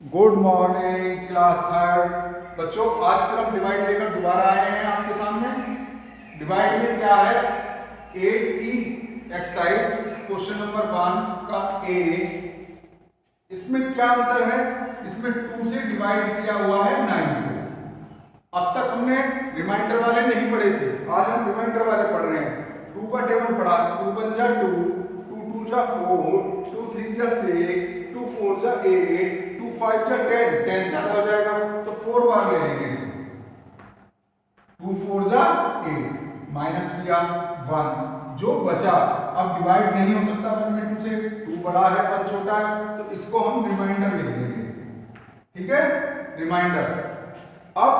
Good morning class third. बच्चों आज फिर हम डिवाइड लेकर दोबारा आए हैं आपके सामने। डिवाइड में क्या है, 8E एक्सरसाइज क्वेश्चन नंबर 1 का ए। इसमें क्या अंतर है, इसमें 2 से डिवाइड किया हुआ है 9 को। अब तक हमने रिमाइंडर वाले नहीं पढ़े थे, आज हम रिमाइंडर वाले पढ़ रहे हैं। 2 का टेबल पढ़ा, 2 1 जा 2, 2 2 जा 4, 2 3 जा 6, 2 4 जा 8, 2 5 जा 10, 10 ज्यादा हो जाएगा तो 4 बार ले लेंगे इसमें। 2 4 जा 8, माइनस किया 1, जो बचा अब डिवाइड नहीं हो सकता 1 में 2 से, 2 बड़ा है 1 छोटा है, तो इसको हम रिमाइंडर लिख देंगे। ठीक है, रिमाइंडर। अब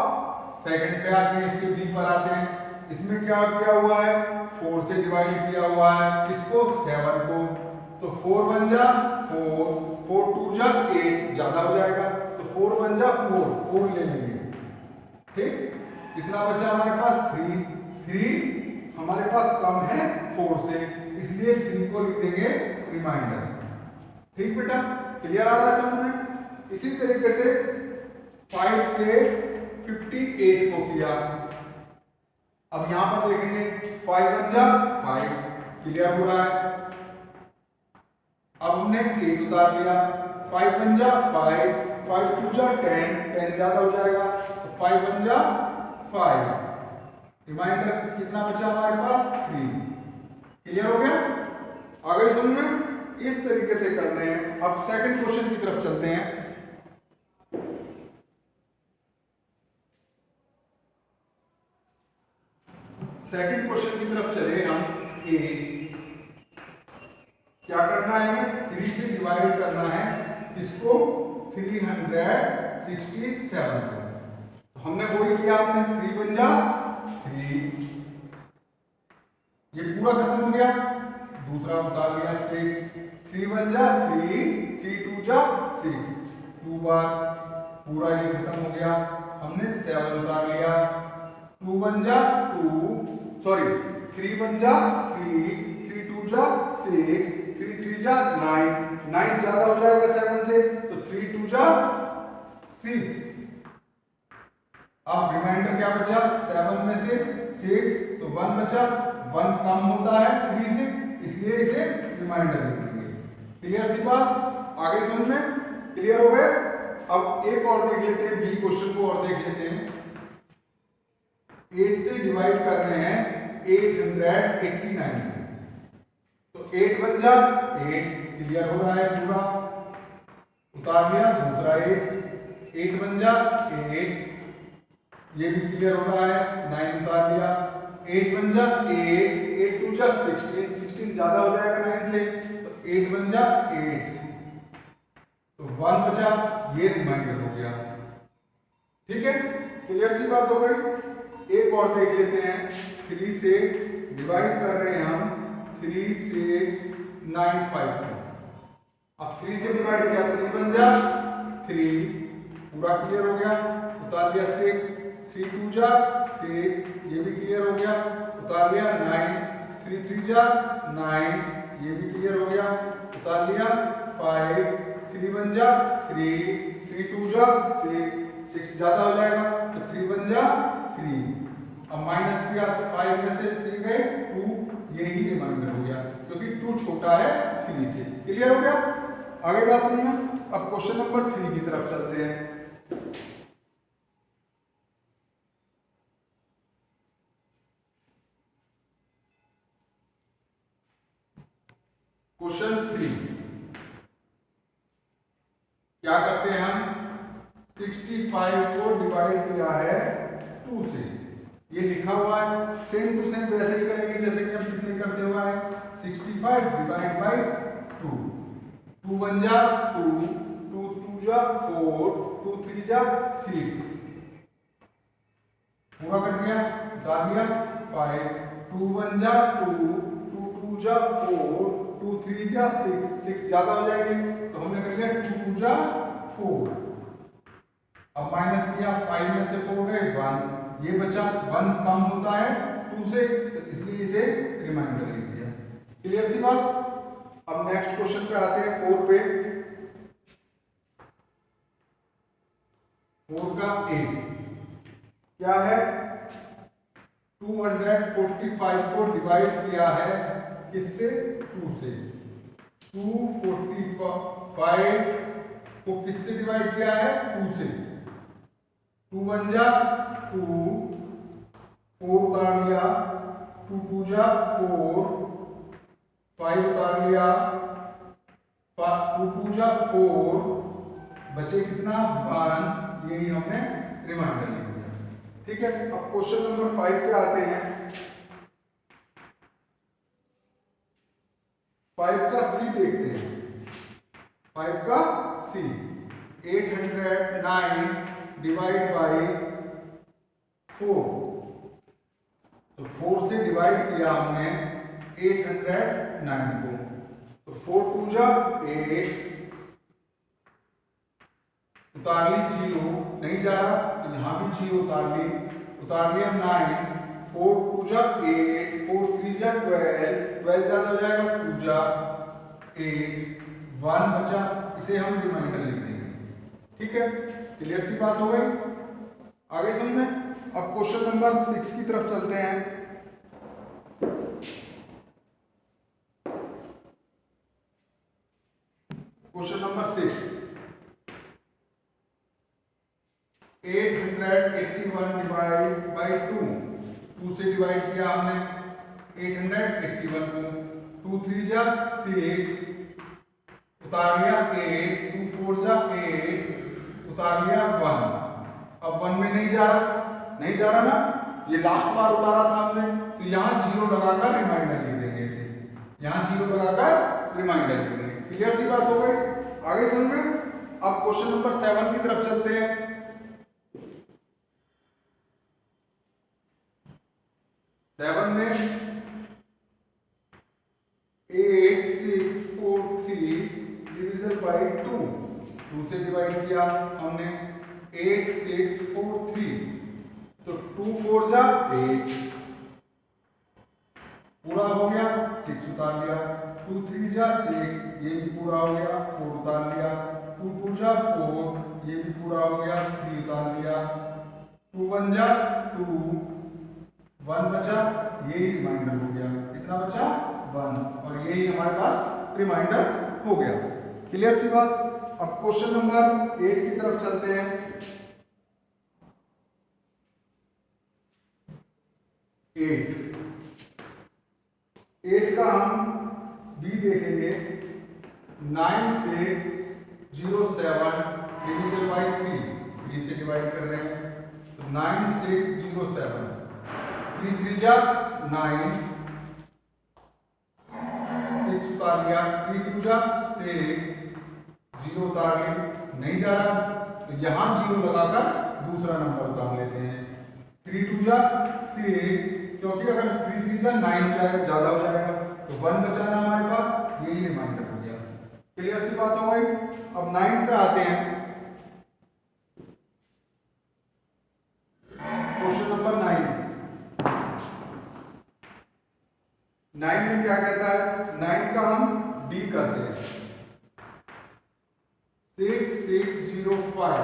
सेकंड पे आते हैं, इसके बी पर आते हैं। इसमें क्या किया हुआ है, 4 से डिवाइड किया हुआ है किसको, 7 को। तो 4 1 जा 4, 4 2 जा 8, ज्यादा हो जाएगा तो 4 1 जा 4, 4 ले लेंगे। ठीक, कितना बचा हमारे पास, 3, 3 हमारे पास कम है 4 से, इसलिए 3 को लिख देंगे रिमाइंडर। ठीक बेटा, क्लियर आ रहा है समझ में। इसी तरीके से 5 से 58 को किया। अब यहां पर देखेंगे 5 1 जा 5, क्लियर हो रहा है। अब हमने 8 उतार लिया, 5 1 जा 5, 5 2 जा 10, 10 ज्यादा हो जाएगा तो 5 1 जा 5। रिमाइंडर कितना बचा हमारे पास, 3। क्लियर हो गया, आ गई समझ में। इस तरीके से करने हैं। अब सेकंड क्वेश्चन की तरफ चलते हैं। सेकंड क्वेश्चन की तरफ चले हम। ए क्या करना है, हमें 3 से डिवाइड करना है इसको, 367 को। तो हमने वही किया, आपने 3 1 जा 3, ये पूरा खत्म हो गया। दूसरा उतार लिया 6, 3 1 जा 3, 3 2 जा 6, 2 बार पूरा ये खत्म हो गया। हमने 7 उतार लिया, 2 1 जा 2, सॉरी 3 1 जा 3, 3 2 जा 6, 3 3 जा 9, 9 ज्यादा हो जाएगा 7 से तो 3 2 जा 6। अब रिमाइंडर क्या बचा, 7 में से 6 तो 1 बचा, 1 कम होता है 3 से, इसलिए इसे रिमाइंडर लिख देंगे। क्लियर सी बात, आगे समझ में, क्लियर हो गए। अब एक और देख लेते हैं, बी क्वेश्चन को और देख लेते हैं। 8 से डिवाइड कर रहे हैं 889, तो 8 1 जा 8, क्लियर हो रहा है पूरा, उतार लिया दूसरा 8 1 जा 8, ये भी क्लियर हो रहा है, 9 उतार लिया, 8 1 जा 8, 8 2 जा 16, 16 ज्यादा हो जाएगा 9 से तो 8 1 जा 8, तो 1 बचा, ये रिमाइंडर हो गया। ठीक है, क्लियर सी बात हो गई। एक और देख लेते हैं, 3 से डिवाइड कर रहे हैं हम 3 6 9 5 को। अब 3 से डिवाइड किया, 3 1 जा 3, पूरा क्लियर हो गया, उतार लिया 6, 3 2 जा 6, ये भी क्लियर हो गया, उतार लिया 9, 3 3 जा 9, ये भी क्लियर हो गया, उतार लिया 5, 3 1 जा 3, 3 2 जा 6, 6 ज्यादा हो जाएगा तो 3 1 जा 3। अब माइनस किया तो 5 में से 3 गए 2, यही रिमाइंडर हो गया क्योंकि 2 छोटा है 3 से। क्लियर हो गया, आगे बात समझना। अब क्वेश्चन नंबर 3 की तरफ चलते हैं। क्वेश्चन 3 क्या करते हैं हम, 65 को डिवाइड किया है 2 से, ये लिखा हुआ है, सेम टू सेम वैसे ही करेंगे जैसे कि हम पिछले करते हुआ है। 65 डिवाइड बाय 2, 2 1 जा 2, 2 2 जा 4, 2 3 जा 6, पूरा कट गया, उतार लिया 5, 2 1 जा 2, 2 2 जा 4, 2 3 जा 6, 6 ज्यादा हो जाएंगे तो हमने कर लिया 2 2 जा 4। अब माइनस किया, 5 में से 4 गए 1, ये बचा, 1 कम होता है 2 से तो इसलिए इसे रिमाइंडर लिख दिया। क्लियर सी बात। अब नेक्स्ट क्वेश्चन पे आते हैं 4 पे। 4 का ए क्या है, 245 को डिवाइड किया है किससे, 2 से। 245 को किससे डिवाइड किया है, 2 से। 2 1 जा 2, 4 उतार लिया, 2 2 जा 4, 5 उतार लिया, 2 2 जा 4, बचे कितना 1, यही हमने रिमाइंडर लिख दिया। ठीक है, अब क्वेश्चन नंबर 5 पे आते हैं। 5 का सी देखते हैं। 5 का सी 809 डिवाइड बाई 4, तो 4 से डिवाइड किया हमने 809 को, तो 4 2 जा 8, उतार ली 0, नहीं जा रहा तो यहां भी 0 उतार लिया 9, 4 2 जा 8, 4 3 जा 12, 12 ज्यादा हो जाएगा 2 जा 8, 1 बचा, इसे हम रिमाइंडर लिख देंगे। ठीक है, क्लियर सी बात हो गई, आगे समझे। अब क्वेश्चन नंबर 6 की तरफ चलते हैं। क्वेश्चन नंबर 6, 881 डिवाइड बाई 2, 2 से डिवाइड किया हमने 881 को, 2 3 जा 6, उतार लिया 8, 2 4 जा 8, उतार लिया 1, अब 1 में नहीं जा रहा ना, ये लास्ट बार उतारा था हमने, तो यहां 0 लगाकर रिमाइंडर लिख देंगे इसे, यहां 0 लगाकर रिमाइंडर लिख देंगे। क्लियर सी बात हो गई, आगे समझ। अब क्वेश्चन नंबर 7 की तरफ चलते हैं। 7 में 8643 डिविजन बाई 2, 2 से डिवाइड किया हमने 8643, तो 2 4 जा 8, पूरा हो गया, 6 उतार लिया, 2 3 जा 6, ये भी पूरा हो गया, 4 उतार लिया, 2 2 जा 4, ये भी पूरा हो गया, 3 उतार लिया, 2 1 जा 2, 1 बचा, यही रिमाइंडर हो गया, कितना बचा 1, और यही हमारे पास रिमाइंडर हो गया। क्लियर सी बात। अब क्वेश्चन नंबर 8 की तरफ चलते हैं। 8 का हम बी देखेंगे। 9607 डिविजन बाई 3, 3 से डिवाइड कर रहे हैं, तो 9607, 3 3 जा 9, 6 उतार लिया, 3 2 जा 6, 0 उतार लिया, नहीं जा रहा तो यहां 0 लगाकर दूसरा नंबर उतार लेते हैं, 3 2 जा 6, क्योंकि अगर 3 3 जा 9 जाएगा, ज्यादा हो जाएगा, तो 1 बचाना हमारे पास, यही रिमाइंडर हो गया। क्लियर सी बात हो गई। अब 9 पे आते हैं। क्वेश्चन नंबर 9 में क्या कहता है, 9 का हम डी करते हैं। 6605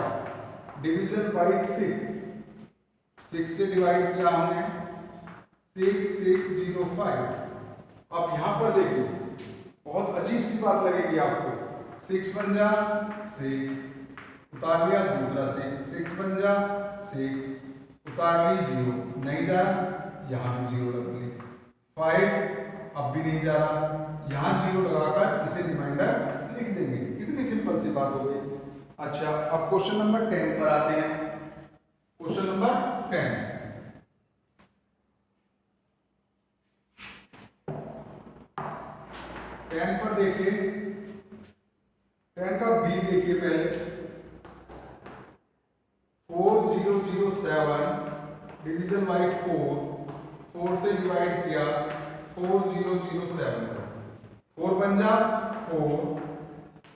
डिवीजन बाई 6, 6 से डिवाइड किया हमने 6605। अब यहां पर देखिए, बहुत अजीब सी बात लगेगी आपको, 6 1 जा 6, उतार लिया दूसरा 6, 6 1 जा 6, उतार ली 0, नहीं जा रहा, यहां भी 0 लगा ली, 5 अब भी नहीं जा रहा, यहां 0 लगाकर इसे रिमाइंडर लिख देंगे। कितनी सिंपल सी बात होगी। अच्छा, अब क्वेश्चन नंबर 10 पर आते हैं। क्वेश्चन नंबर 10, 10 पर देखिए, 10 का बी देखिए पहले। 4007 डिवीजन बाई 4, 4 से डिवाइड किया 4007, 4 1 जा 4,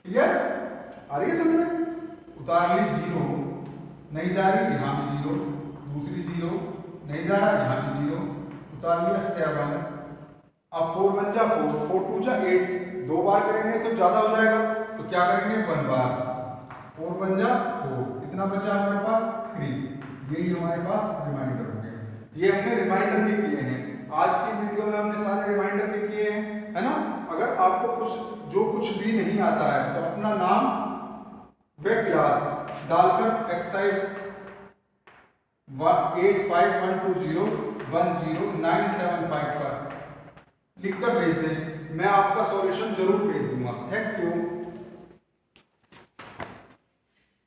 क्लियर आ रही है समझ में। उतार ली 0, नहीं जा रही, यहां भी 0, दूसरी 0, नहीं जा रहा, यहां भी 0, उतार लिया 7, अब 4 1 जा 4, 4 2 जा 8, 2 बार करेंगे तो ज्यादा हो जाएगा, तो क्या करेंगे 1 बार, 4 × 4, कितना बचा हमारे पास 3। यही हमारे पास रिमाइंडर हो गया। ये हमने रिमाइंडर भी किए हैं आज की वीडियो में, हमने सारे रिमाइंडर भी किए हैं, है ना। अगर आपको कुछ भी नहीं आता है तो अपना नाम व क्लास डालकर एक्सरसाइज 8512010975 पर लिखकर भेज दें। मैं आपका सॉल्यूशन जरूर भेज दूंगा। Thank you.